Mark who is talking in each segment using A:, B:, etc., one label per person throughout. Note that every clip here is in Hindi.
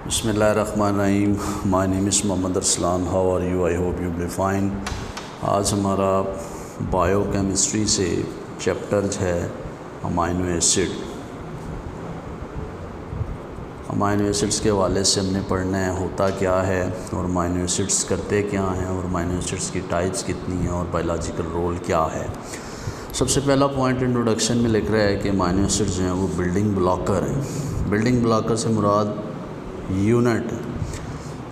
A: बिस्मिल्लाहिर्रहमानिर्रहीम। My name is Mohammad Arsalan. How are you? I hope you be fine. आज हमारा बायोकेमिस्ट्री से चैप्टर है अमाइनो एसिड। अमाइनो एसिड्स के हवाले से हमने पढ़ना है होता क्या है और अमाइनो एसिड्स करते क्या हैं और अमाइनो एसिड्स की टाइप्स कितनी हैं और बायोलॉजिकल रोल क्या है। सबसे पहला पॉइंट इंट्रोडक्शन में लिख रहा है कि अमाइनो एसिड्स जो हैं वो बिल्डिंग ब्लॉकर हैं। बिल्डिंग ब्लॉकर से मुराद यूनिट,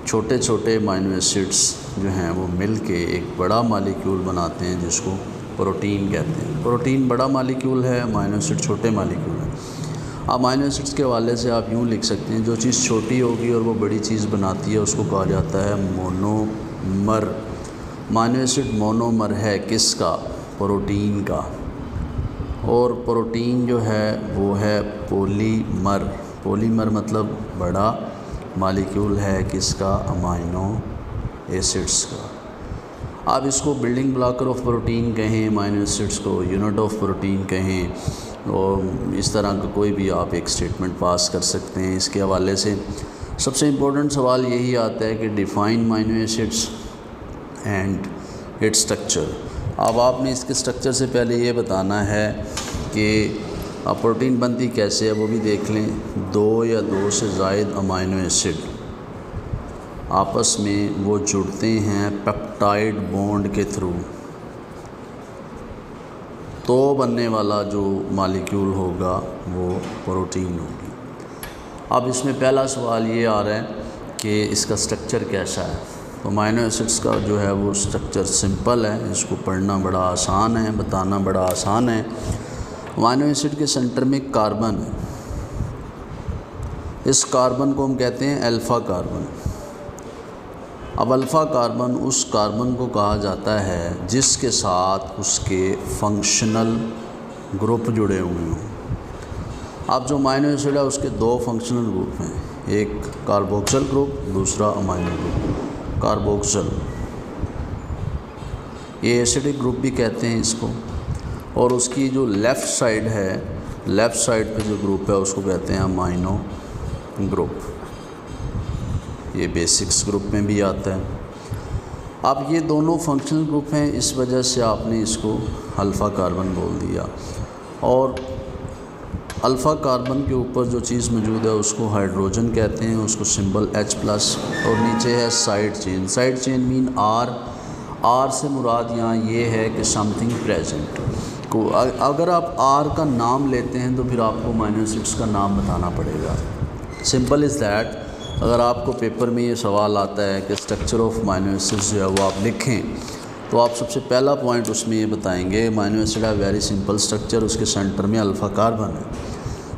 A: छोटे छोटे अमाइनो एसिड्स जो हैं वो मिल के एक बड़ा मालिक्यूल बनाते हैं जिसको प्रोटीन कहते हैं। प्रोटीन बड़ा मालिक्यूल है, अमाइनो एसिड छोटे मालिक्यूल हैं। अमाइनो एसिड्स के हवाले से आप यूँ लिख सकते हैं, जो चीज़ छोटी होगी और वो बड़ी चीज़ बनाती है उसको कहा जाता है मोनोमर। अमाइनो एसिड मोनोमर है किसका? प्रोटीन का। और प्रोटीन जो है वो है पॉलीमर। पॉलीमर मतलब बड़ा मालिक्यूल है किसका? अमाइनो एसिड्स का। आप इसको बिल्डिंग ब्लॉकर ऑफ प्रोटीन कहें, अमाइनो एसिड्स को यूनिट ऑफ प्रोटीन कहें, और इस तरह का कोई भी आप एक स्टेटमेंट पास कर सकते हैं। इसके हवाले से सबसे इम्पोर्टेंट सवाल यही आता है कि define amino acids and its structure. अब आपने इसके स्ट्रक्चर से पहले ये बताना है कि अब प्रोटीन बनती कैसे है वो भी देख लें। दो या दो से ज़ायद अमाइनो एसिड आपस में वो जुड़ते हैं पेप्टाइड बॉन्ड के थ्रू, तो बनने वाला जो मालिक्यूल होगा वो प्रोटीन होगी। अब इसमें पहला सवाल ये आ रहा है कि इसका स्ट्रक्चर कैसा है। तो अमाइनो एसिड्स का जो है वो स्ट्रक्चर सिंपल है, इसको पढ़ना बड़ा आसान है, बताना बड़ा आसान है। अमाइनो एसिड के सेंटर में कार्बन है। इस कार्बन को हम कहते हैं अल्फ़ा कार्बन। अब अल्फ़ा कार्बन उस कार्बन को कहा जाता है जिसके साथ उसके फंक्शनल ग्रुप जुड़े हुए हों। अब जो अमाइनो एसिड है उसके दो फंक्शनल ग्रुप हैं, एक कार्बोक्सिल ग्रुप, दूसरा अमाइनो ग्रुप। कार्बोक्सिल ये एसिडिक ग्रुप भी कहते हैं इसको, और उसकी जो लेफ़्ट साइड है, लेफ़्ट साइड पे जो ग्रुप है उसको कहते हैं अमाइनो ग्रुप। ये बेसिक्स ग्रुप में भी आता है। अब ये दोनों फंक्शनल ग्रुप हैं, इस वजह से आपने इसको अल्फ़ा कार्बन बोल दिया। और अल्फ़ा कार्बन के ऊपर जो चीज़ मौजूद है उसको हाइड्रोजन कहते हैं, उसको सिंबल H+, और नीचे है side chain. Side chain mean R से मुराद यहाँ ये है कि समथिंग प्रेजेंट को। अगर आप आर का नाम लेते हैं तो फिर आपको अमाइनो एसिड्स का नाम बताना पड़ेगा। Simple is that. अगर आपको पेपर में ये सवाल आता है कि स्ट्रक्चर ऑफ अमाइनो एसिड्स जो है वो आप लिखें, तो आप सबसे पहला पॉइंट उसमें ये बताएंगे अमाइनो एसिड है वेरी सिंपल स्ट्रक्चर, उसके सेंटर में अल्फ़ा कार्बन है।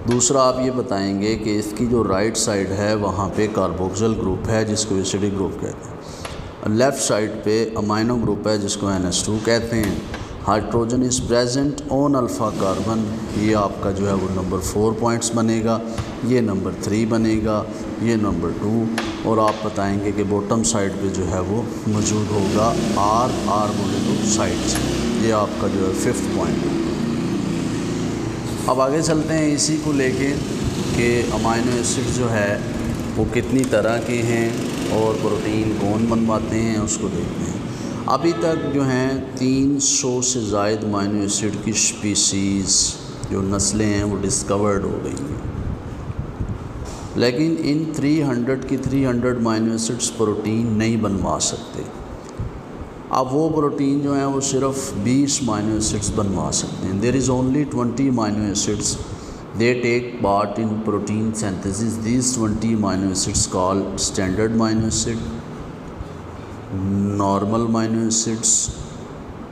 A: दूसरा आप ये बताएंगे कि इसकी जो राइट साइड है वहाँ पे कार्बोक्सिल ग्रुप है जिसको एसिडिक ग्रुप कहते हैं। लेफ़्ट साइड पे अमाइनो ग्रुप है जिसको NH2 कहते हैं। Hydrogen is present on alpha carbon. ये आपका जो है वो नंबर 4 पॉइंट्स बनेगा, ये नंबर 3 बनेगा, ये नंबर 2, और आप बताएंगे कि बॉटम साइड पे जो है वो मौजूद होगा आर बोले तो साइड से। ये आपका जो है 5th पॉइंट है। अब आगे चलते हैं इसी को लेके कि अमाइनो एसिड जो है वो कितनी तरह के हैं और प्रोटीन कौन बनवाते हैं उसको देखते हैं। अभी तक जो हैं 300 से ज़ायद अमाइनो एसिड की स्पीसीज़ जो नस्लें हैं वो डिस्कवर्ड हो गई हैं, लेकिन इन 300 अमाइनो एसिड्स प्रोटीन नहीं बनवा सकते। अब वो प्रोटीन जो हैं वो सिर्फ 20 अमाइनो एसिड्स बनवा सकते हैं। There is only 20 amino acids they take part in protein synthesis. These 20 amino acids called standard amino acid, normal amino acids,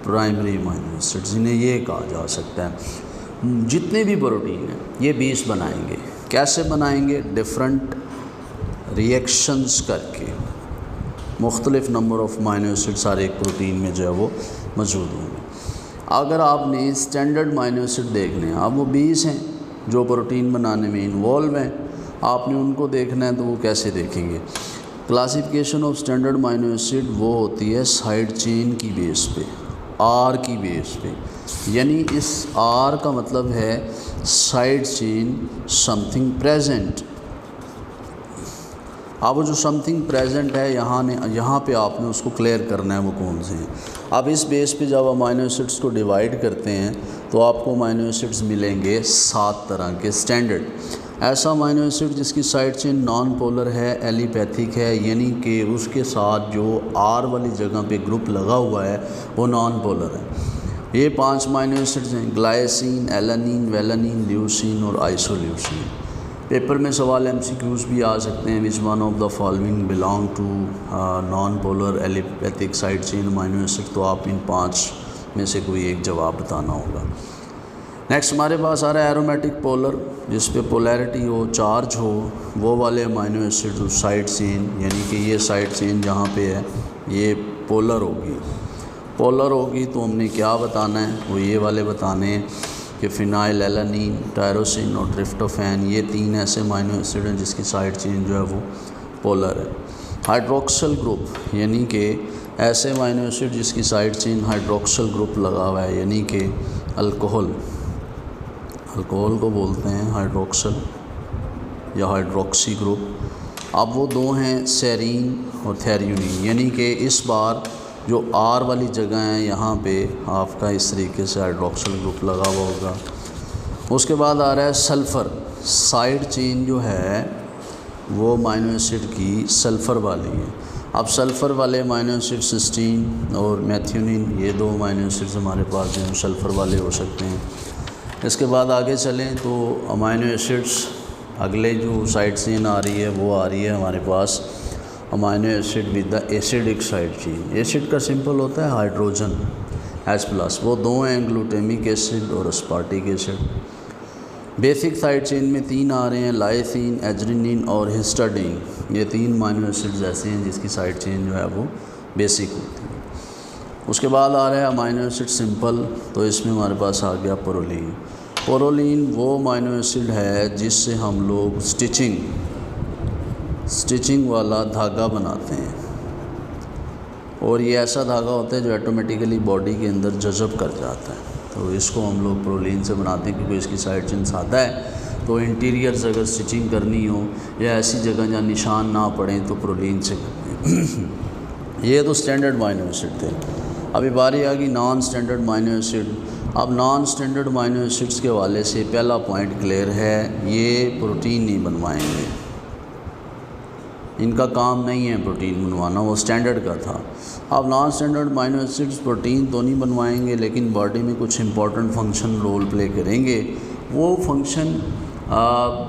A: primary amino acids, इन्हें ये कहा जा सकता है। जितने भी प्रोटीन हैं ये 20 बनाएंगे। कैसे बनाएंगे? डिफरेंट रिएक्शंस करके। मुख्तलिफ नंबर ऑफ़ अमाइनो एसिड्स हर एक प्रोटीन में जो है वो मौजूद होंगे। अगर आपने स्टैंडर्ड अमाइनो एसिड देखने हैं, अब वो 20 हैं जो प्रोटीन बनाने में इन्वॉल्व हैं, आपने उनको देखना है तो वो कैसे देखेंगे? Classification of standard amino acid वो होती है साइड चेन की बेस पे, आर की बेस पे। यानी इस आर का मतलब है साइड चेन समथिंग प्रेजेंट। अब जो समथिंग प्रेजेंट है यहाँ पे आपने उसको क्लियर करना है वो कौन से हैं। अब इस बेस पे जब अमाइनो एसिड्स को डिवाइड करते हैं तो आपको अमाइनो एसिड्स मिलेंगे 7 तरह के स्टैंडर्ड। ऐसा अमाइनो एसिड जिसकी साइड चेन नॉन पोलर है, एलिपैथिक है, यानी कि उसके साथ जो R वाली जगह पे ग्रुप लगा हुआ है वो नॉन पोलर है। ये 5 अमाइनो एसिड्स हैं, ग्लाइसिन, एलानिन, वेलानिन, ल्यूसिन और आइसोल्यूसिन। पेपर में सवाल MCQs भी आ सकते हैं, which one of the following belong to non polar aliphatic side chain amino acid, तो आप इन 5 में से कोई एक जवाब बताना होगा। नेक्स्ट हमारे पास आ रहा है एरोमेटिक पोलर, जिस पे पोलैरिटी हो, चार्ज हो, वो वाले अमाइनो एसिड साइड चेन, यानी कि ये साइड चेन जहाँ पे है ये पोलर होगी। पोलर होगी तो हमने क्या बताना है, वो ये वाले बताने हैं कि फिनाइल एलानिन, टायरोसिन और ट्रिप्टोफैन, ये 3 ऐसे अमाइनो एसिड हैं जिसकी साइड चेन जो है वो पोलर है। हाइड्रोक्सल ग्रुप, यानी कि ऐसे अमाइनो एसिड जिसकी साइड चेन हाइड्रोक्सल ग्रुप लगा हुआ है, यानी कि अल्कोहल को बोलते हैं हाइड्रोक्सल या हाइड्रोक्सी ग्रुप। अब वो 2 हैं सेरीन और थेरियोनिन, यानी कि इस बार जो R वाली जगह है यहाँ पे आपका इस तरीके से हाइड्रोक्सल ग्रुप लगा हुआ होगा। उसके बाद आ रहा है सल्फ़र, साइड चेन जो है वो अमाइनो एसिड की सल्फ़र वाली है। अब सल्फ़र वाले अमाइनो एसिड सिस्टीन और मैथियोनिन, ये 2 अमाइनो एसिड्स हमारे पास जो सल्फ़र वाले हो सकते हैं। इसके बाद आगे चलें तो अमाइनो एसिड्स, अगले जो साइड चेन आ रही है वो आ रही है हमारे पास amino acid with the acidic side chain. Acid का सिंपल होता है हाइड्रोजन H+, वो 2 हैं, ग्लूटामिक एसिड और अस्पार्टिक एसिड। बेसिक साइड चेन में 3 आ रहे हैं, लाइसिन, एड्रेनिन और हिस्टाडीन। ये 3 अमाइनो एसिड्स ऐसे हैं जिसकी साइड चेन जो है वो बेसिक होती है। उसके बाद आ रहा है अमाइनो एसिड सिंपल, तो इसमें हमारे पास आ गया प्रोलीन। प्रोलीन वो अमाइनो एसिड है जिससे हम लोग स्टिचिंग वाला धागा बनाते हैं, और ये ऐसा धागा होता है जो ऑटोमेटिकली बॉडी के अंदर जज़ब कर जाता है, तो इसको हम लोग प्रोलीन से बनाते हैं क्योंकि इसकी साइड चेन सादा है। तो इंटीरियर से अगर स्टिचिंग करनी हो या ऐसी जगह जहाँ निशान ना पड़े तो प्रोलीन से करते हैं। ये तो स्टैंडर्ड अमाइनो एसिड थे। अभी बारी आ गई नॉन स्टैंडर्ड अमाइनो एसिड। अब नॉन स्टैंडर्ड अमाइनो एसिड्स के हवाले से पहला पॉइंट क्लियर है, ये प्रोटीन नहीं बनवाएंगे, इनका काम नहीं है प्रोटीन बनवाना, वो स्टैंडर्ड का था। अब non standard amino acids protein तो नहीं बनवाएंगे, लेकिन बॉडी में कुछ इंपॉर्टेंट फंक्शन रोल प्ले करेंगे। वो फंक्शन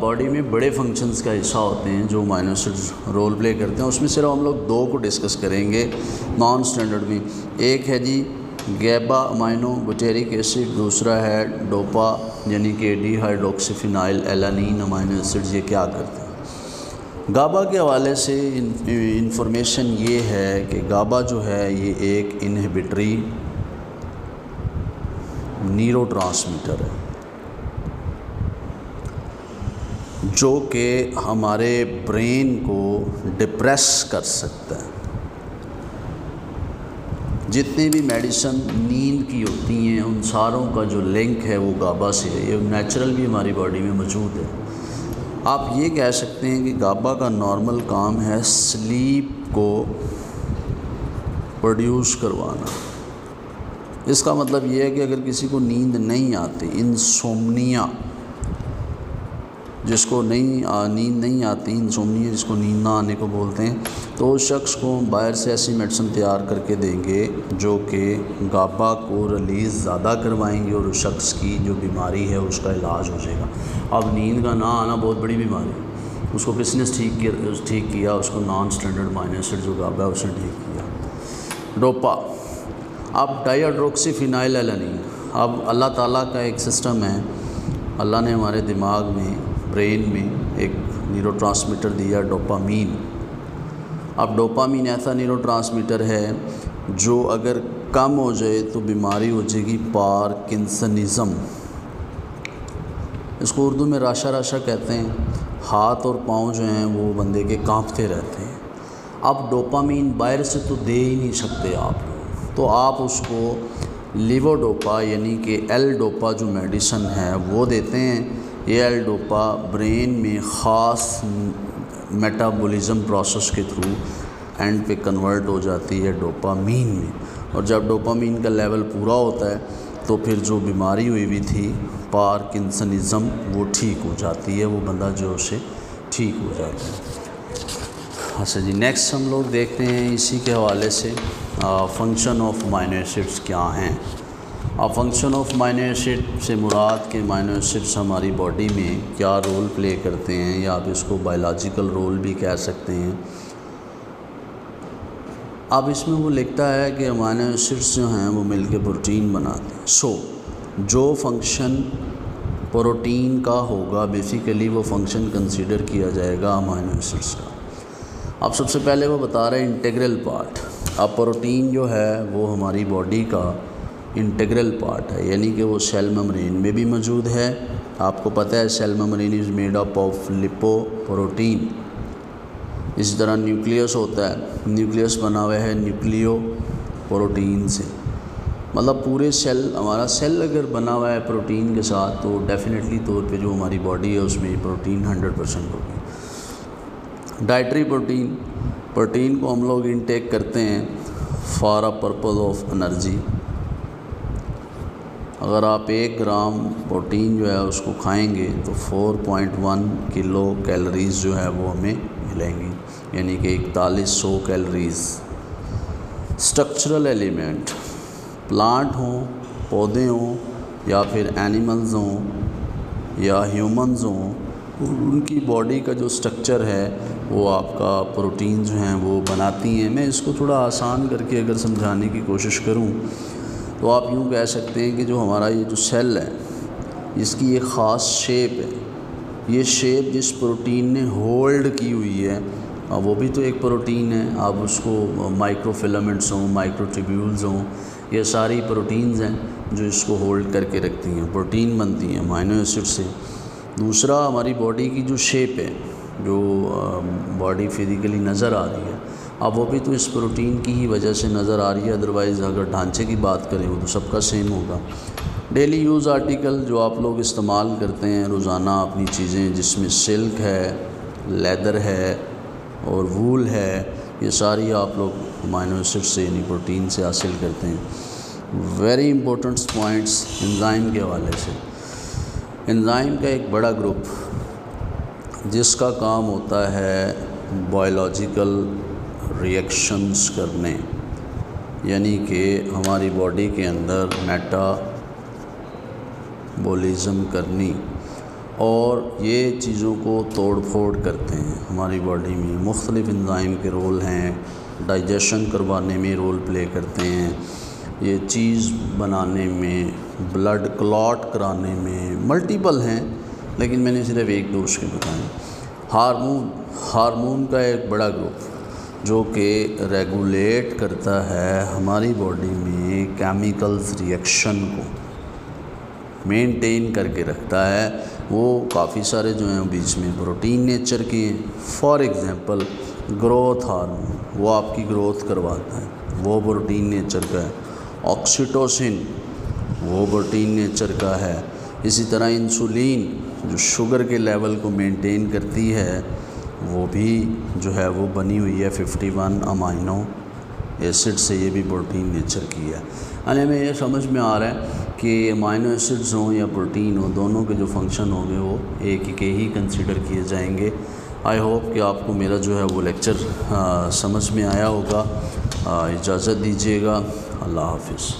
A: बॉडी में बड़े फंक्शंस का हिस्सा होते हैं जो अमाइनो एसिड्स रोल प्ले करते हैं। उसमें सिर्फ हम लोग 2 को डिस्कस करेंगे नॉन स्टैंडर्ड में। एक है जी गैबा अमाइनो बुटेरिक एसिड, दूसरा है डोपा यानी कि डिहाइड्रोक्सीफिनाइल एलानिन अमाइनो एसिड्स। ये क्या करते हैं? गाबा के हवाले से इंफॉर्मेशन ये है कि गाबा जो है ये एक इनहिबिटरी न्यूरोट्रांसमीटर है जो कि हमारे ब्रेन को डिप्रेस कर सकता है। जितनी भी मेडिसिन नींद की होती हैं उन सारों का जो लिंक है वो गाबा से है। ये नेचुरल भी हमारी बॉडी में मौजूद है। आप ये कह सकते हैं कि गाबा का नॉर्मल काम है स्लीप को प्रोड्यूस करवाना। इसका मतलब ये है कि अगर किसी को नींद नहीं आती, इंसोम्निया जिसको नींद नहीं आती, इंसोम्निया जिसको नींद ना आने को बोलते हैं, तो उस शख्स को बाहर से ऐसी मेडिसिन तैयार करके देंगे जो कि गाबा को रिलीज़ ज़्यादा करवाएंगे और उस शख्स की जो बीमारी है उसका इलाज हो जाएगा। अब नींद का ना आना बहुत बड़ी बीमारी है, उसको किसने ठीक किया? उसको नॉन स्टैंडर्ड अमाइनो एसिड जो गाबा है उसने ठीक किया। डोपा, अब डाइहाइड्रोक्सीफिनाइल एलानिन। अब अल्लाह ताला का एक सिस्टम है, अल्लाह ने हमारे दिमाग में, ब्रेन में एक न्यूरोट्रांसमीटर दिया डोपामीन। अब डोपामीन ऐसा न्यूरोट्रांसमीटर है जो अगर कम हो जाए तो बीमारी हो जाएगी पार्किंसनिज़म। इसको उर्दू में राशा राशा कहते हैं। हाथ और पाँव जो हैं वो बंदे के कांपते रहते हैं। अब डोपामीन बाहर से तो दे ही नहीं सकते आप लोग, तो आप उसको लिवोडोपा यानी कि एल डोपा जो मेडिसिन है वो देते हैं। ये एल डोपा ब्रेन में ख़ास मेटाबॉलिज्म प्रोसेस के थ्रू एंड पे कन्वर्ट हो जाती है डोपामीन में, और जब डोपामीन का लेवल पूरा होता है तो फिर जो बीमारी हुई थी पार्किंसनिज़म वो ठीक हो जाती है, वो बंदा जो उसे ठीक हो जाता है। अच्छा जी, नेक्स्ट हम लोग देखते हैं इसी के हवाले से फंक्शन ऑफ अमीनो एसिड्स क्या हैं। फंक्शन ऑफ अमीनो एसिड से मुराद के अमीनो एसिड्स हमारी बॉडी में क्या रोल प्ले करते हैं, या आप इसको बायोलॉजिकल रोल भी कह सकते हैं। अब इसमें वो लिखता है कि अमीनो एसिड्स जो हैं वो मिलके प्रोटीन बनाते हैं। सो जो फंक्शन प्रोटीन का होगा बेसिकली वो फंक्शन कंसीडर किया जाएगा अमीनो एसिड्स का। अब सबसे पहले वो बता रहे हैं इंटीग्रल पार्ट। अब प्रोटीन जो है वो हमारी बॉडी का इंटीग्रल पार्ट है, यानी कि वो सेल मेम्ब्रेन में भी मौजूद है। आपको पता है cell membrane is made up of lipoprotein. इस तरह न्यूक्लियस होता है, न्यूक्लियस बना हुआ है न्यूक्लियो प्रोटीन से। मतलब पूरे सेल, हमारा सेल अगर बना हुआ है प्रोटीन के साथ तो डेफिनेटली तौर पे जो हमारी बॉडी है उसमें प्रोटीन 100% होगी। डाइटरी प्रोटीन को हम लोग इनटेक करते हैं for a purpose of energy. अगर आप 1 ग्राम प्रोटीन जो है उसको खाएंगे तो 4.1 किलो कैलोरीज़ जो है वो हमें मिलेंगी, यानी कि 4100 कैलोरीज़। स्ट्रक्चरल एलिमेंट, प्लांट हों, पौधे हों, या फिर एनिमल्स हों या ह्यूमंस हों, उनकी बॉडी का जो स्ट्रक्चर है वो आपका प्रोटीन जो हैं वो बनाती हैं। मैं इसको थोड़ा आसान करके अगर समझाने की कोशिश करूं तो आप यूँ कह सकते हैं कि जो हमारा ये जो सेल है इसकी एक ख़ास शेप है। ये शेप जिस प्रोटीन ने होल्ड की हुई है वो भी तो एक प्रोटीन है। आप उसको माइक्रोफिलामेंट्स हों, माइक्रोट्यूब्यूल्स हों, ये सारी प्रोटीन्स हैं जो इसको होल्ड करके रखती हैं, प्रोटीन बनती हैं अमीनो एसिड से। दूसरा, हमारी बॉडी की जो शेप है, जो बॉडी फिज़िकली नज़र आ रही है, अब वो भी तो इस प्रोटीन की ही वजह से नज़र आ रही है। अदरवाइज़ अगर ढांचे की बात करें वो तो सबका सेम होगा। डेली यूज़ आर्टिकल जो आप लोग इस्तेमाल करते हैं रोज़ाना अपनी चीज़ें, जिसमें सिल्क है, लेदर है और वूल है, ये सारी आप लोग अमीनो एसिड से यानी प्रोटीन से हासिल करते हैं। वेरी इंपॉर्टेंट पॉइंट्स एंजाइम के हवाले से। एंजाइम का एक बड़ा ग्रुप जिसका काम होता है बायोलॉजिकल रिएक्शंस करने, यानी कि हमारी बॉडी के अंदर मेटाबॉलिज्म करनी, और ये चीज़ों को तोड़ फोड़ करते हैं। हमारी बॉडी में मुख्तलिफ़ एंजाइम के रोल हैं, डाइजेशन करवाने में रोल प्ले करते हैं, ये चीज़ बनाने में, ब्लड क्लॉट कराने में, मल्टीपल हैं, लेकिन मैंने सिर्फ एक दो उसके बताए। हार्मोन का एक बड़ा ग्रुप जो कि रेगुलेट करता है हमारी बॉडी में केमिकल्स रिएक्शन को मेंटेन करके रखता है। वो काफ़ी सारे जो हैं बीच में प्रोटीन नेचर के हैं। फॉर एग्ज़ाम्पल ग्रोथ हार्मोन, वो आपकी ग्रोथ करवाता है, वो प्रोटीन नेचर का है। ऑक्सीटोसिन वो प्रोटीन नेचर का है। इसी तरह इंसुलिन जो शुगर के लेवल को मेंटेन करती है वो भी जो है वो बनी हुई है 51 अमीनो एसिड से, ये भी प्रोटीन नेचर की है। यानी हमें ये समझ में आ रहा है कि अमीनो एसिड्स हों या प्रोटीन हो, दोनों के जो फंक्शन होंगे वो एक के ही कंसीडर किए जाएंगे। आई होप कि आपको मेरा जो है वो लेक्चर समझ में आया होगा। इजाज़त दीजिएगा। अल्लाह हाफ़िज़।